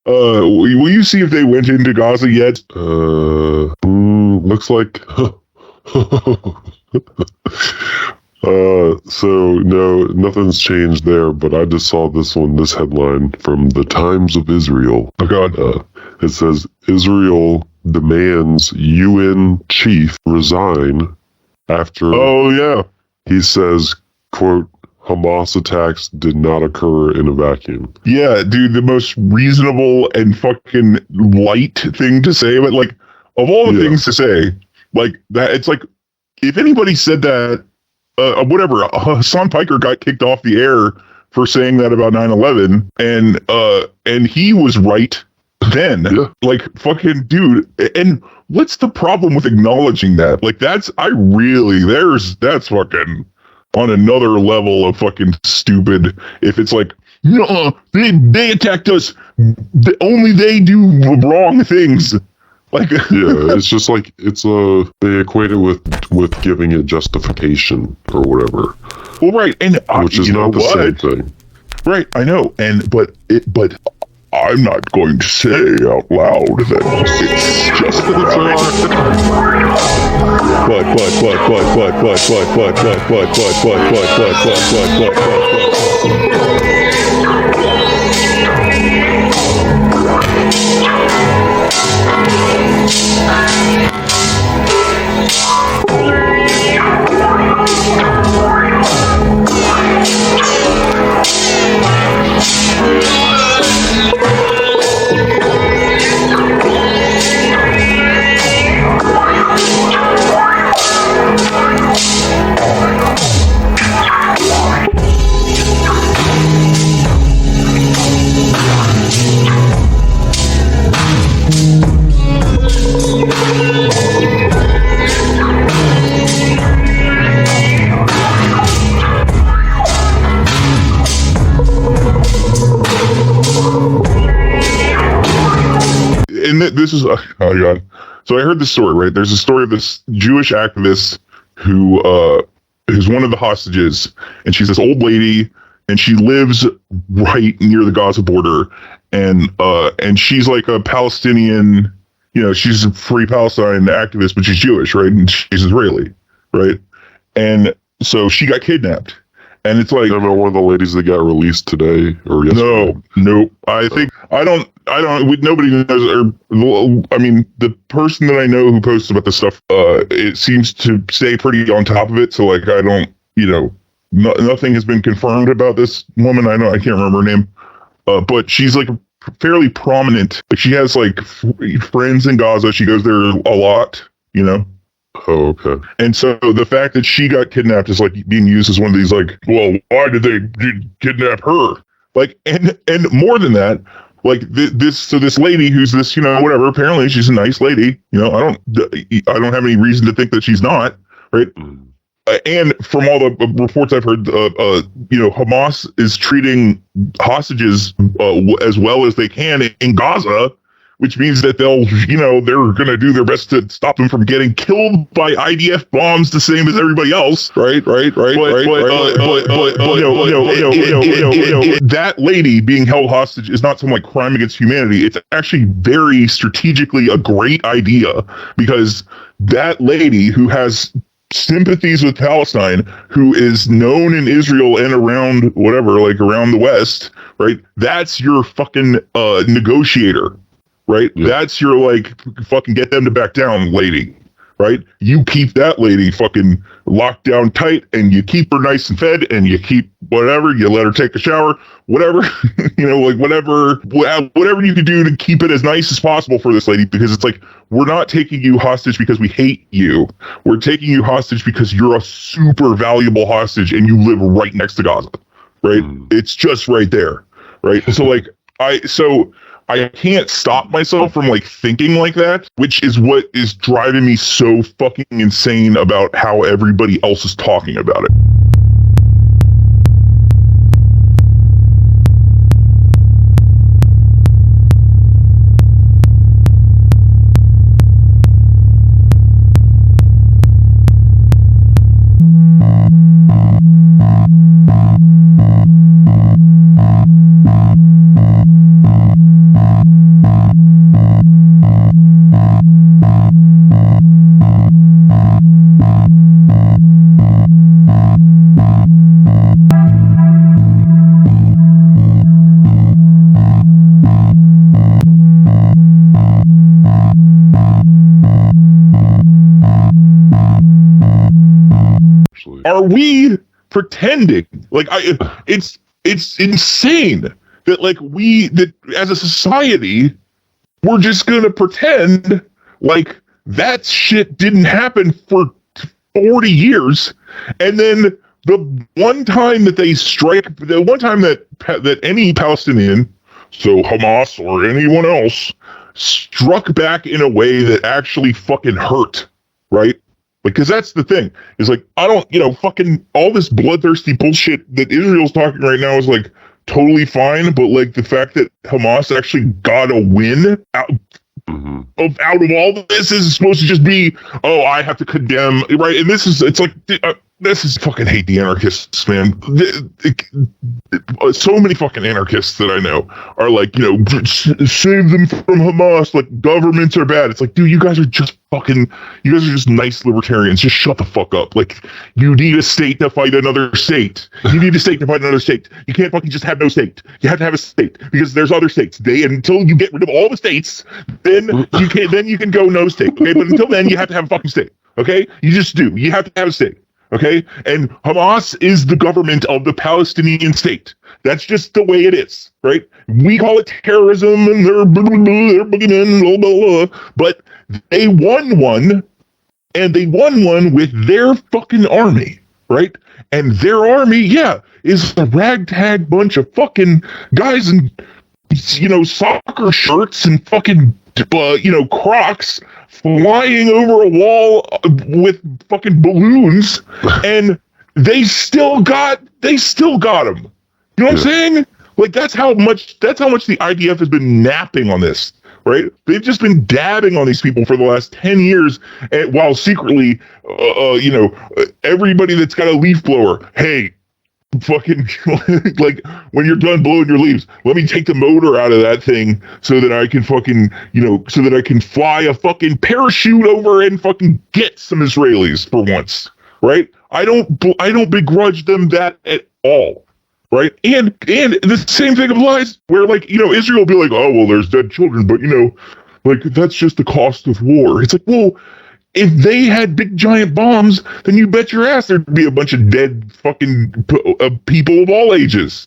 Will you see if they went into Gaza yet? Looks like. So no, nothing's changed there, but I just saw this headline from the Times of Israel. Oh God. It says, Israel demands UN chief resign after he says, quote, Hamas attacks did not occur in a vacuum. Yeah, dude, the most reasonable and fucking light thing to say, but like, of all the things to say, like that, it's like, if anybody said that, whatever, Hassan Piker got kicked off the air for saying that about 9/11, and he was right then. Yeah. Like, fucking dude, and what's the problem with acknowledging that? Like, that's fucking on another level of fucking stupid. If it's like, no, they attacked us, only they do wrong things. Like, yeah, it's just like they equate it with giving it justification or whatever. Well, right, and which is not the same thing. Right, I know, but I'm not going to say out loud that it's justified. And this is, oh God. So I heard this story, right? There's a story of this Jewish activist who's one of the hostages, and she's this old lady, and she lives right near the Gaza border, and she's like a Palestinian, she's a free Palestine activist, but she's Jewish, right? And she's Israeli, right? And so she got kidnapped. And it's like, I remember one of the ladies that got released today or yesterday. No. Nobody knows. I mean, the person that I know who posts about this stuff, it seems to stay pretty on top of it. So like, I don't, nothing has been confirmed about this woman. I can't remember her name, but she's like fairly prominent. Like, she has like friends in Gaza. She goes there a lot, Oh, okay. And so the fact that she got kidnapped is like being used as one of these like, well, why did they kidnap her? Like, and more than that, like this lady who's this, whatever, apparently she's a nice lady. I don't have any reason to think that she's not, right? And from all the reports I've heard, Hamas is treating hostages as well as they can in Gaza, which means that they're going to do their best to stop them from getting killed by IDF bombs, the same as everybody else. Right. That lady being held hostage is not some like crime against humanity. It's actually very strategically a great idea, because that lady who has sympathies with Palestine, who is known in Israel and around around the West, right? That's your fucking negotiator. Right? Yeah. That's your like fucking get them to back down lady, right? You keep that lady fucking locked down tight, and you keep her nice and fed, and you keep whatever, you let her take a shower, whatever, like whatever you can do to keep it as nice as possible for this lady, because it's like, we're not taking you hostage because we hate you. We're taking you hostage because you're a super valuable hostage and you live right next to Gaza, right? It's just right there, right? So like, I can't stop myself from like thinking like that, which is what is driving me so fucking insane about how everybody else is talking about it. are we pretending? Like, it's insane that that as a society, we're just gonna pretend like that shit didn't happen for 40 years, and then the one time that they strike, the one time that any Palestinian, so Hamas or anyone else, struck back in a way that actually fucking hurt, right? Because that's the thing, is like, I don't, fucking all this bloodthirsty bullshit that Israel's talking right now is like totally fine, but like the fact that Hamas actually got a win out of all of this is supposed to just be, oh, I have to condemn, right? And it's like, this is fucking hate the anarchists, man. So many fucking anarchists that I know are like, save them from Hamas, like governments are bad. It's like, dude, you guys are just nice libertarians. Just shut the fuck up. Like, you need a state to fight another state. You need a state to fight another state. You can't fucking just have no state. You have to have a state because there's other states. Until you get rid of all the states, then you can go no state. Okay, but until then, you have to have a fucking state. Okay, you just do. You have to have a state. Okay, and Hamas is the government of the Palestinian state. That's just the way it is, right? We call it terrorism, and they're boogeymen, blah, blah, blah. But they won one, and they won one with their fucking army, right? And their army, is a ragtag bunch of fucking guys in, soccer shirts and fucking, Crocs flying over a wall with fucking balloons, and they still got them. You know what I'm saying? Like, that's how much the IDF has been napping on this, right? They've just been dabbing on these people for the last 10 years, while secretly, everybody that's got a leaf blower, hey, fucking, like, when you're done blowing your leaves, let me take the motor out of that thing so that I can fucking, so that I can fly a fucking parachute over and fucking get some Israelis for once, right? I don't begrudge them that at all, right? And the same thing applies where, like, Israel will be like, oh, well, there's dead children, but like, that's just the cost of war. It's like, well, if they had big giant bombs, then you bet your ass there'd be a bunch of dead fucking people of all ages,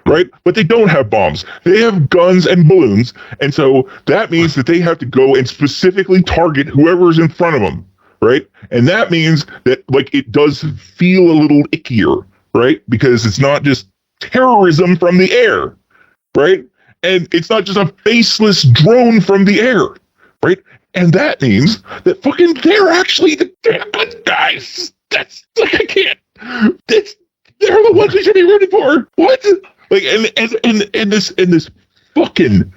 right? But they don't have bombs. They have guns and balloons, and so that means that they have to go and specifically target whoever's in front of them, right? And that means that, like, it does feel a little ickier, right? Because it's not just terrorism from the air, right? And it's not just a faceless drone from the air, right? And that means that fucking they're actually the damn good guys. That's, like, I can't. They're the ones we should be rooting for. What? Like, and this fucking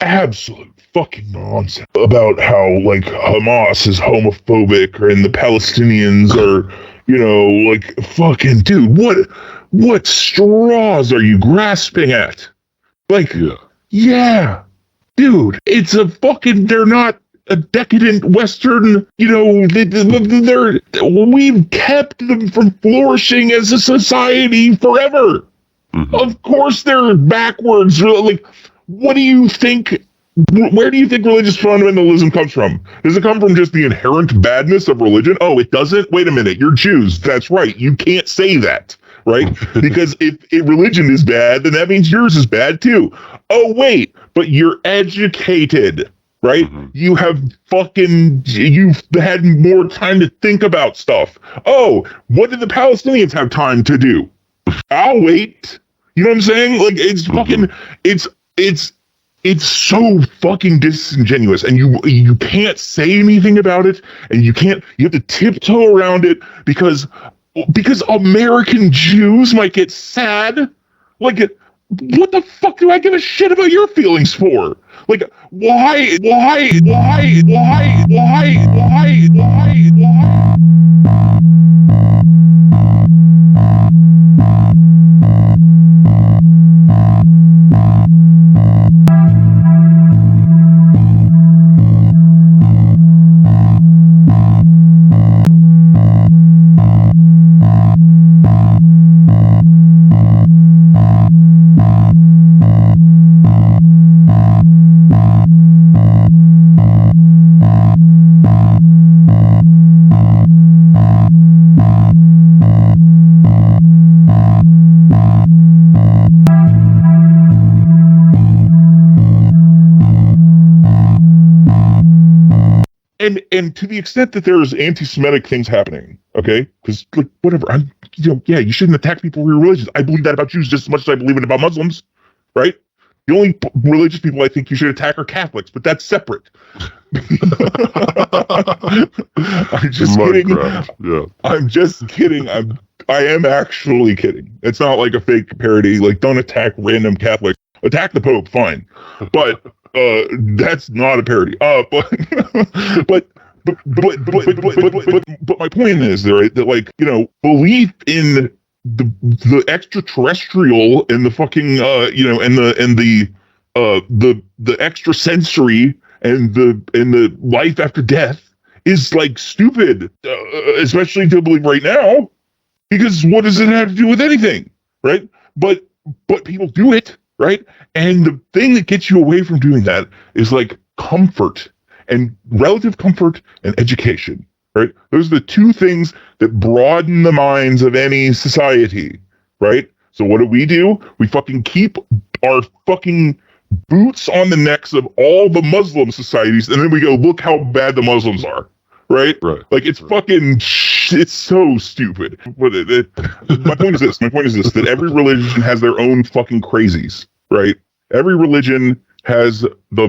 absolute fucking nonsense about how, like, Hamas is homophobic and the Palestinians are, like, fucking, dude, what straws are you grasping at? Like, yeah, dude, it's a fucking, they're not a decadent Western, we've kept them from flourishing as a society forever. Of course they're backwards. Like, what do you think, where do you think religious fundamentalism comes from? Does it come from just the inherent badness of religion? Oh, it doesn't? Wait a minute, you're Jews. That's right, you can't say that, right? Because if religion is bad, then that means yours is bad too. Oh, wait, but you're educated, right? You've had more time to think about stuff. Oh, what did the Palestinians have time to do? I'll wait. You know what I'm saying? Like, it's fucking, it's so fucking disingenuous, and you can't say anything about it, and you have to tiptoe around it because American Jews might get sad. Like, what the fuck do I give a shit about your feelings for? Like, why? and to the extent that there's anti-Semitic things happening, okay, because like whatever, yeah, you shouldn't attack people for your religions. I believe that about Jews just as much as I believe it about Muslims, right? The only religious people I think you should attack are Catholics, but that's separate. I'm just kidding. Yeah. I'm just kidding. I am actually kidding. It's not like a fake parody. Like, don't attack random Catholics. Attack the Pope, fine, but that's not a parody. But my point is right, that like, you know, belief in the extraterrestrial and the fucking you know, and the extrasensory and the life after death is like stupid, especially to believe right now, because what does it have to do with anything, right? But people do it, right? And the thing that gets you away from doing that is like comfort and relative comfort and education, right? Those are the two things that broaden the minds of any society, right? So what do? We fucking keep our fucking boots on the necks of all the Muslim societies, and then we go, look how bad the Muslims are, right? Like, it's fucking, it's so stupid. But my point is this, that every religion has their own fucking crazies, right? Every religion has the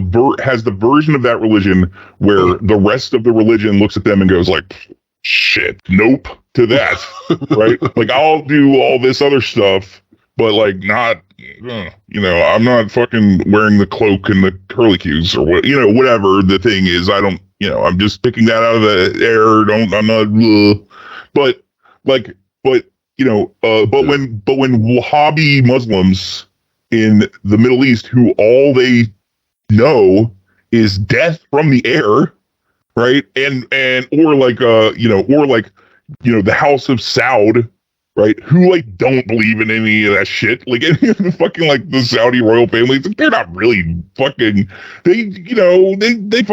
version of that religion where the rest of the religion looks at them and goes like, shit, nope to that, right? Like, I'll do all this other stuff, but like not, you know, I'm not fucking wearing the cloak and the curlicues or what, you know, whatever the thing is. I don't, you know, I'm just picking that out of the air. I'm not, but you know, but when Wahhabi Muslims in the Middle East, who all they know is death from the air, right? And or like the House of Saud, right? Who like don't believe in any of that shit. Like any of the fucking like the Saudi royal family, they're not really fucking. They, you know, they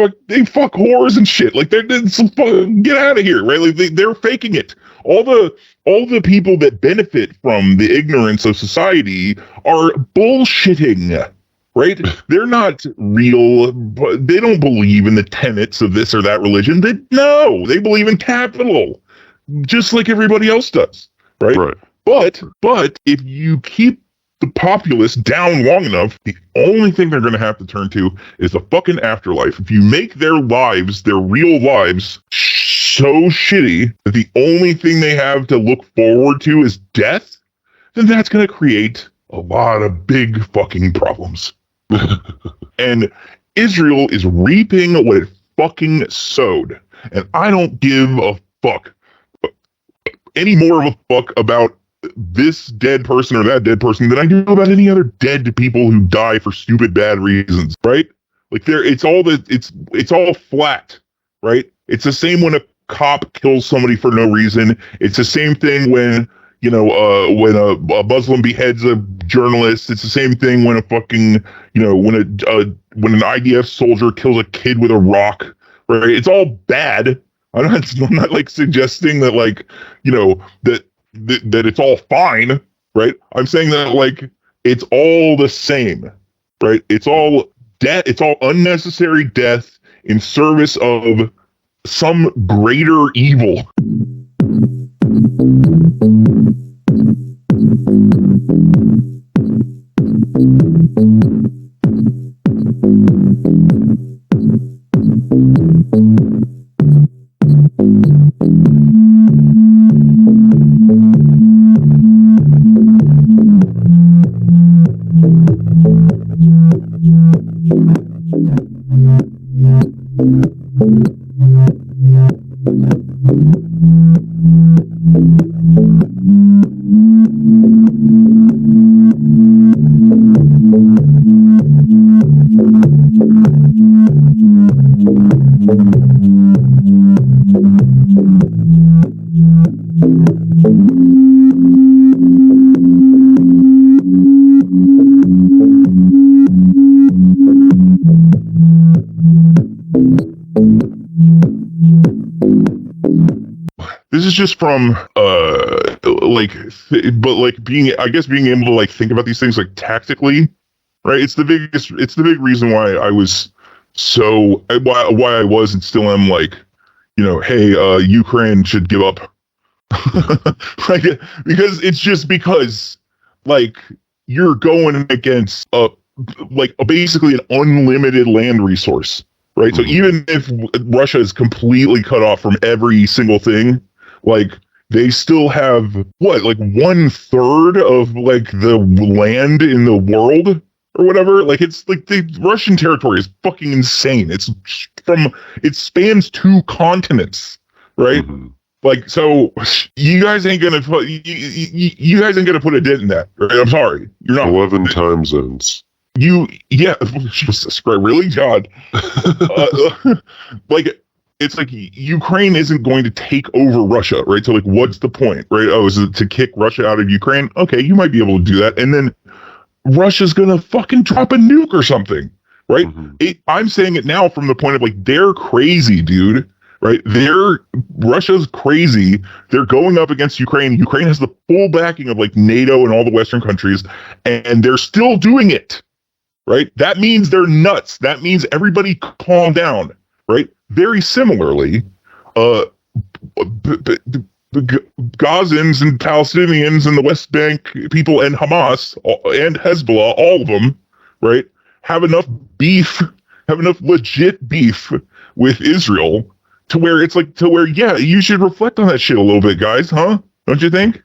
fuck whores and shit. Like they're get out of here, right? Like they're faking it. All the people that benefit from the ignorance of society are bullshitting, right? They're not real. They don't believe in the tenets of this or that religion. They believe in capital, just like everybody else does, right? But if you keep the populace down long enough, the only thing they're going to have to turn to is the fucking afterlife. If you make their lives, their real lives, so shitty that the only thing they have to look forward to is death, then that's going to create a lot of big fucking problems. And Israel is reaping what it fucking sowed. And I don't give a fuck any more of a fuck about this dead person or that dead person than I do about any other dead people who die for stupid bad reasons, right? Like it's all flat, right? It's the same when a cop kills somebody for no reason. It's the same thing when, you know, when a Muslim beheads a journalist. It's the same thing when a fucking, you know, when an IDF soldier kills a kid with a rock, right? It's all bad. I'm not like suggesting that, like, you know, that it's all fine, right? I'm saying that like it's all the same, right? It's all death. It's all unnecessary death in service of some greater evil. This is just from being able to like think about these things like tactically, right? It's the big reason why I was So why I was and still am like, hey, Ukraine should give up. Like, because it's just because, like, you're going against basically an unlimited land resource, right? So even if Russia is completely cut off from every single thing, like, they still have like 1/3 of like the land in the world or whatever. Like, it's like the Russian territory is fucking insane. It spans 2 continents, right? Like, so you guys ain't gonna put you guys ain't gonna put a dent in that, right? I'm sorry, you're not. 11 time zones. Yeah, Jesus Christ, really, God? Like, it's like Ukraine isn't going to take over Russia, right? So, like, what's the point, right? Oh, is it to kick Russia out of Ukraine? Okay, you might be able to do that, and then Russia's gonna fucking drop a nuke or something, right? I'm saying it now from the point of, like, they're crazy, dude. Right? Russia's crazy. They're going up against Ukraine. Ukraine has the full backing of like NATO and all the Western countries, and they're still doing it. Right? That means they're nuts. That means everybody calm down. Right? Very similarly, Gazans and Palestinians and the West Bank people and Hamas and Hezbollah, all of them, right, have enough legit beef with Israel to where it's like, yeah, you should reflect on that shit a little bit, guys, huh? Don't you think?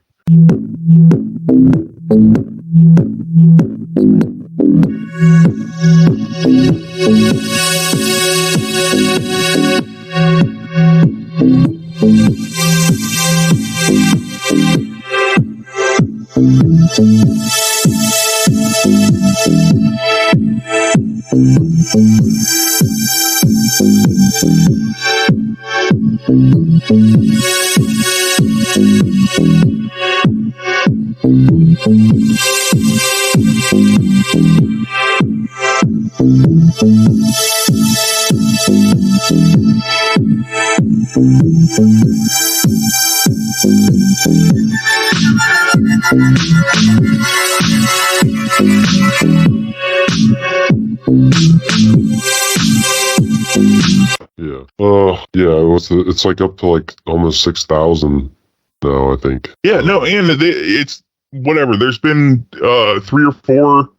It's like up to like almost 6,000 now, I think. Yeah, no, and it's whatever. There's been 3 or 4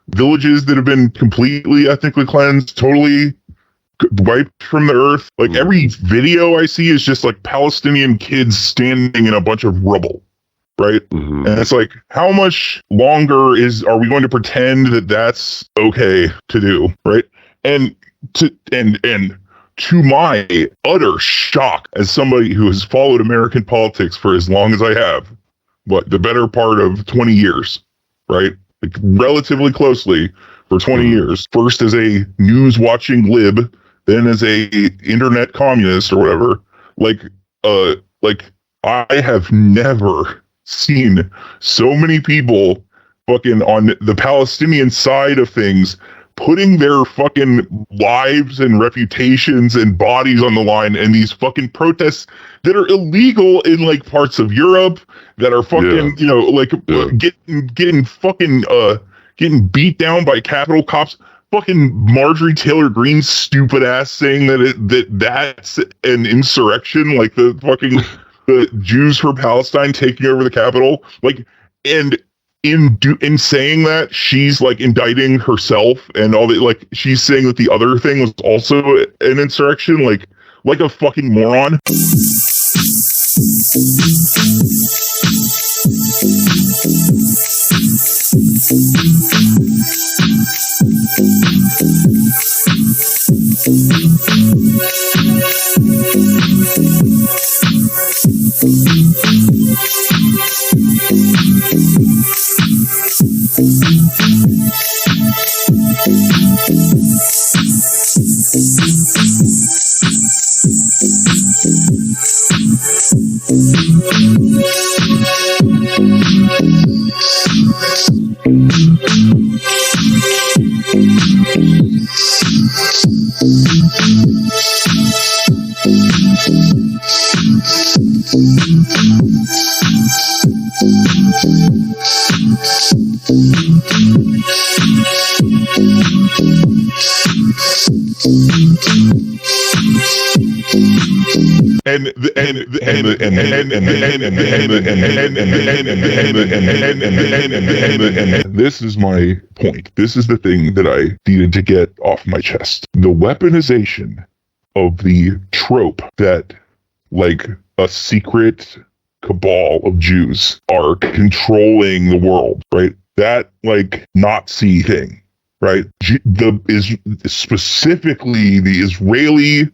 villages that have been completely ethnically cleansed, totally wiped from the earth. Like, every video I see is just like Palestinian kids standing in a bunch of rubble, right? And it's like, how much longer are we going to pretend that that's okay to do, right? And to my utter shock, as somebody who has followed American politics for as long as I have, the better part of 20 years, right? Like, relatively closely for 20 years. First as a news-watching lib, then as a internet communist or whatever. Like I have never seen so many people fucking on the Palestinian side of things putting their fucking lives and reputations and bodies on the line in these fucking protests that are illegal in like parts of Europe, that are fucking, getting beat down by Capitol cops. Fucking Marjorie Taylor Greene's stupid ass saying that's an insurrection, like the fucking the Jews for Palestine taking over the Capitol, like, and in saying that, she's like indicting herself and all that. Like, she's saying that the other thing was also an insurrection, like a fucking moron. This is my point. This is the thing that I needed to get off my chest. The weaponization of the trope that, like, a secret cabal of Jews are controlling the world, right? That, like, Nazi thing, right? Specifically the Israeli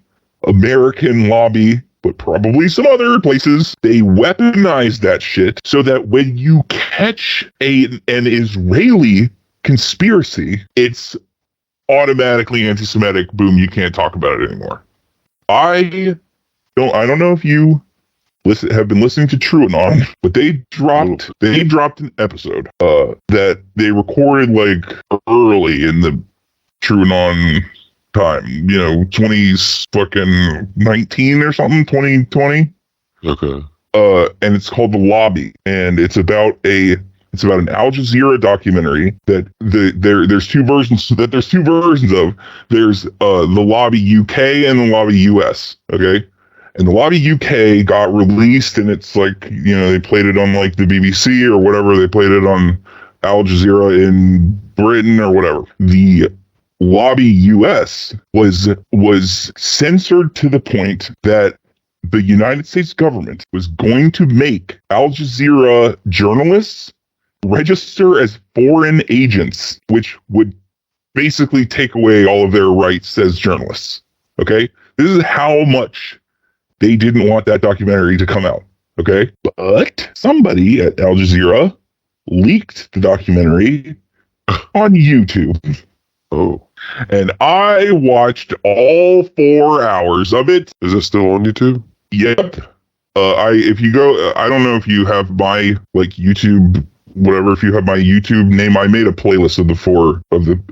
American lobby, but probably some other places, they weaponize that shit so that when you catch an Israeli conspiracy, it's automatically anti-Semitic. Boom, you can't talk about it anymore. I don't know if you have been listening to TrueAnon, but they dropped an episode that they recorded like early in the TrueAnon time, 2019 or something, 2020. Okay. And it's called The Lobby, and it's about an Al Jazeera documentary that there's two versions of. There's The Lobby UK and The Lobby US. Okay. And The Lobby UK got released, and it's like, they played it on like the BBC or whatever. They played it on Al Jazeera in Britain or whatever. The Lobby US was censored to the point that the United States government was going to make Al Jazeera journalists register as foreign agents, which would basically take away all of their rights as journalists. Okay? This is how much they didn't want that documentary to come out. Okay? But somebody at Al Jazeera leaked the documentary on YouTube. Oh. And I watched all 4 hours of it. Is it still on YouTube? Yep. If you go, I don't know if you have my like YouTube, whatever. If you have my YouTube name, I made a playlist of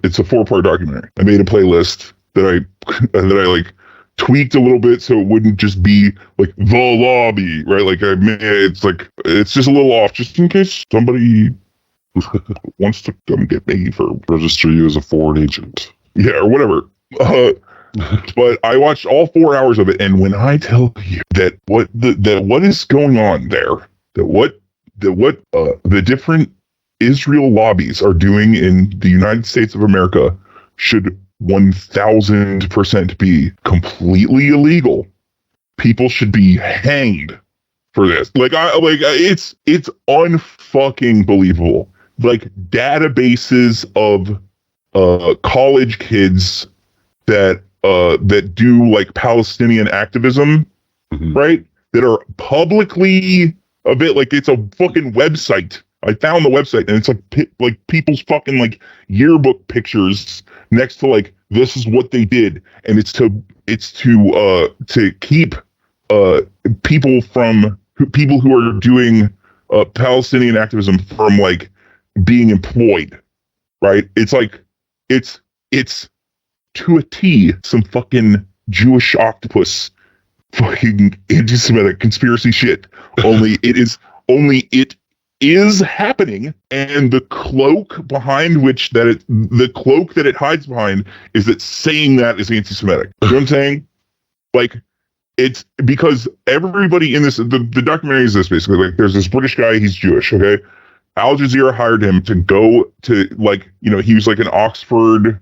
it's a 4-part documentary. I made a playlist that I like tweaked a little bit so it wouldn't just be like The Lobby, right? Like it's just a little off, just in case somebody wants to come get me for register you as a foreign agent. Yeah, or whatever. But I watched all 4 hours of it, and when I tell you that what is going on there, what the different Israel lobbies are doing in the United States of America should 1000% be completely illegal. People should be hanged for this. It's unfucking believable. Like, databases of college kids that do like Palestinian activism, right? That are publicly a bit like, it's a fucking website. I found the website, and it's like people's fucking like yearbook pictures next to like, this is what they did, and it's to keep people who are doing Palestinian activism from like being employed, right? It's like it's to a T some fucking Jewish octopus fucking anti-Semitic conspiracy shit. Only it is happening, and the cloak that it hides behind is that saying that is anti-Semitic. You know what I'm saying? Like, it's because everybody in this, the documentary is this, basically. Like, there's this British guy, he's Jewish, okay? Al Jazeera hired him to go to, like, he was like an Oxford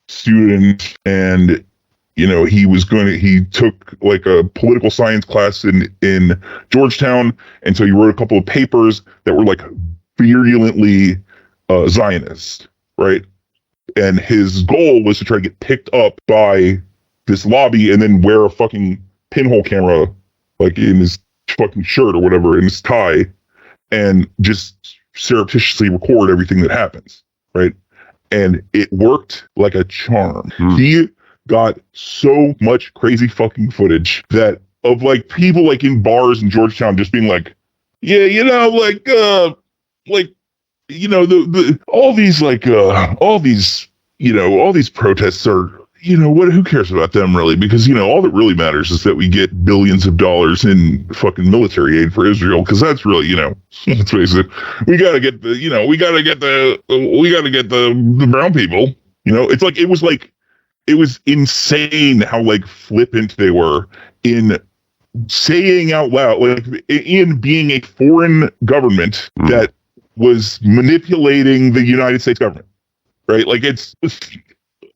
student, and he took like a political science class in Georgetown, and so he wrote a couple of papers that were like virulently Zionist, right? And his goal was to try to get picked up by this lobby and then wear a fucking pinhole camera like in his fucking shirt or whatever, in his tie, and just surreptitiously record everything that happens, right? And it worked like a charm. He got so much crazy fucking footage that of like people like in bars in Georgetown just being like, yeah, all these protests are, who cares about them really? Because, all that really matters is that we get billions of dollars in fucking military aid for Israel. Cause that's really, let's face it, we gotta get the brown people, it's like, it was like it was insane how like flippant they were in saying out loud, like in being a foreign government that was manipulating the United States government, right? Like it's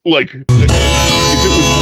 like if it was